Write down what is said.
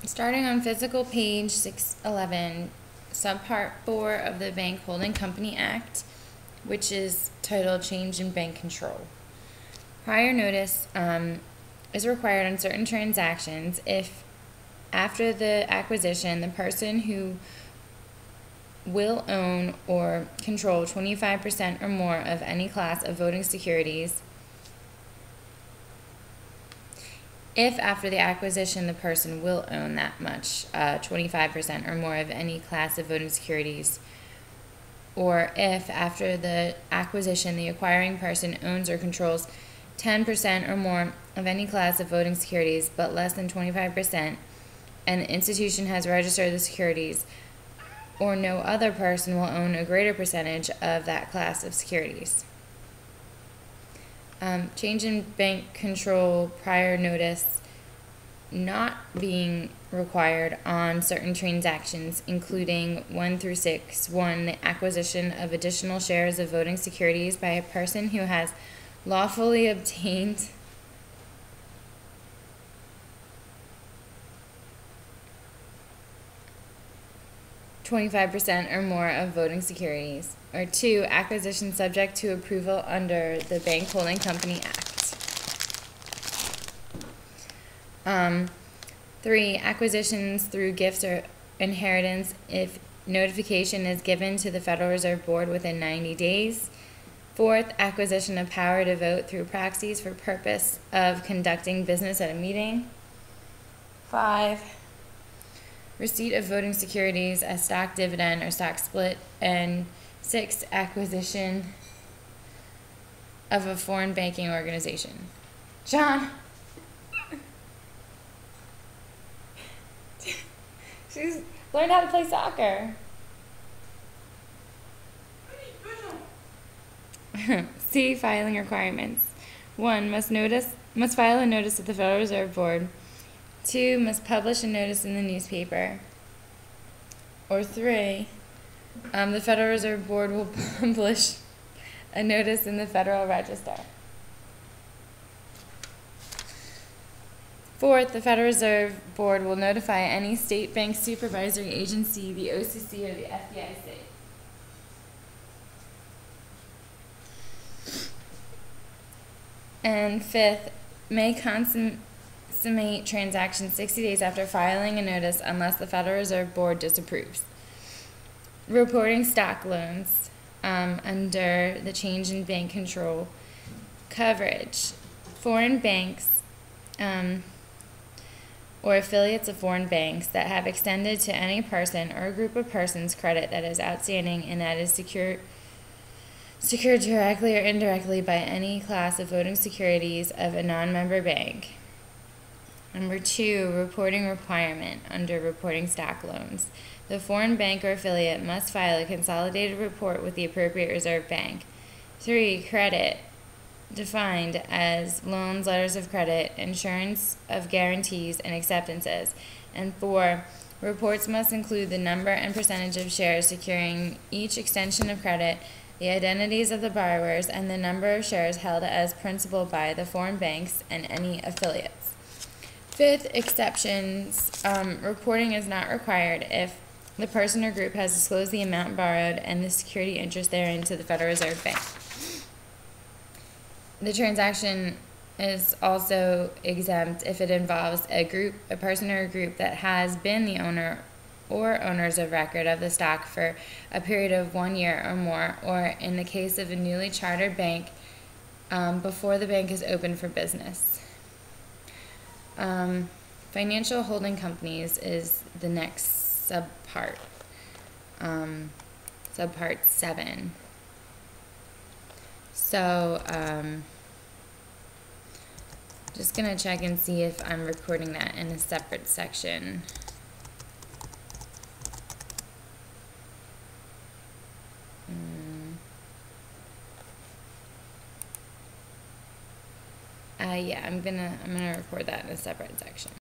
Starting on physical page 611, subpart 4 of the Bank Holding Company Act, which is titled Change in Bank Control. Prior notice is required on certain transactions if, after the acquisition, the person who will own or control 25% or more of any class of voting securities. If after the acquisition the person will own that much, 25% or more of any class of voting securities, or if after the acquisition the acquiring person owns or controls 10% or more of any class of voting securities but less than 25%, and the institution has registered the securities, or no other person will own a greater percentage of that class of securities. Change in bank control prior notice not being required on certain transactions, including 1 through 6. 1, the acquisition of additional shares of voting securities by a person who has lawfully obtained (25% or more of voting securities), or 2, acquisition subject to approval under the Bank Holding Company Act. 3, acquisitions through gifts or inheritance if notification is given to the Federal Reserve Board within 90 days. 4th, acquisition of power to vote through proxies for purpose of conducting business at a meeting. 5, receipt of voting securities as stock dividend or stock split. And 6, acquisition of a foreign banking organization. John! She's learned how to play soccer. C, filing requirements. 1, must file a notice with the Federal Reserve Board. 2, must publish a notice in the newspaper. Or 3, the Federal Reserve Board will publish a notice in the Federal Register. 4th, the Federal Reserve Board will notify any state bank supervisory agency, the OCC or the FDIC. And 5th, may consummate transactions 60 days after filing a notice unless the Federal Reserve Board disapproves. Reporting stock loans under the change in bank control coverage. Foreign banks or affiliates of foreign banks that have extended to any person or a group of persons credit that is outstanding and that is secured directly or indirectly by any class of voting securities of a non-member bank. Number 2, reporting requirement under reporting stock loans. The foreign bank or affiliate must file a consolidated report with the appropriate reserve bank. 3, credit, defined as loans, letters of credit, insurance of guarantees, and acceptances. And 4, reports must include the number and percentage of shares securing each extension of credit, the identities of the borrowers, and the number of shares held as principal by the foreign banks and any affiliates. 5th, exceptions. Reporting is not required if the person or group has disclosed the amount borrowed and the security interest therein to the Federal Reserve Bank. The transaction is also exempt if it involves a person or a group that has been the owner or owners of record of the stock for a period of 1 year or more, or in the case of a newly chartered bank, before the bank is open for business. Financial holding companies is the next subpart, subpart 7. So, just going to check and see if I'm recording that in a separate section. Yeah, I'm gonna record that in a separate section.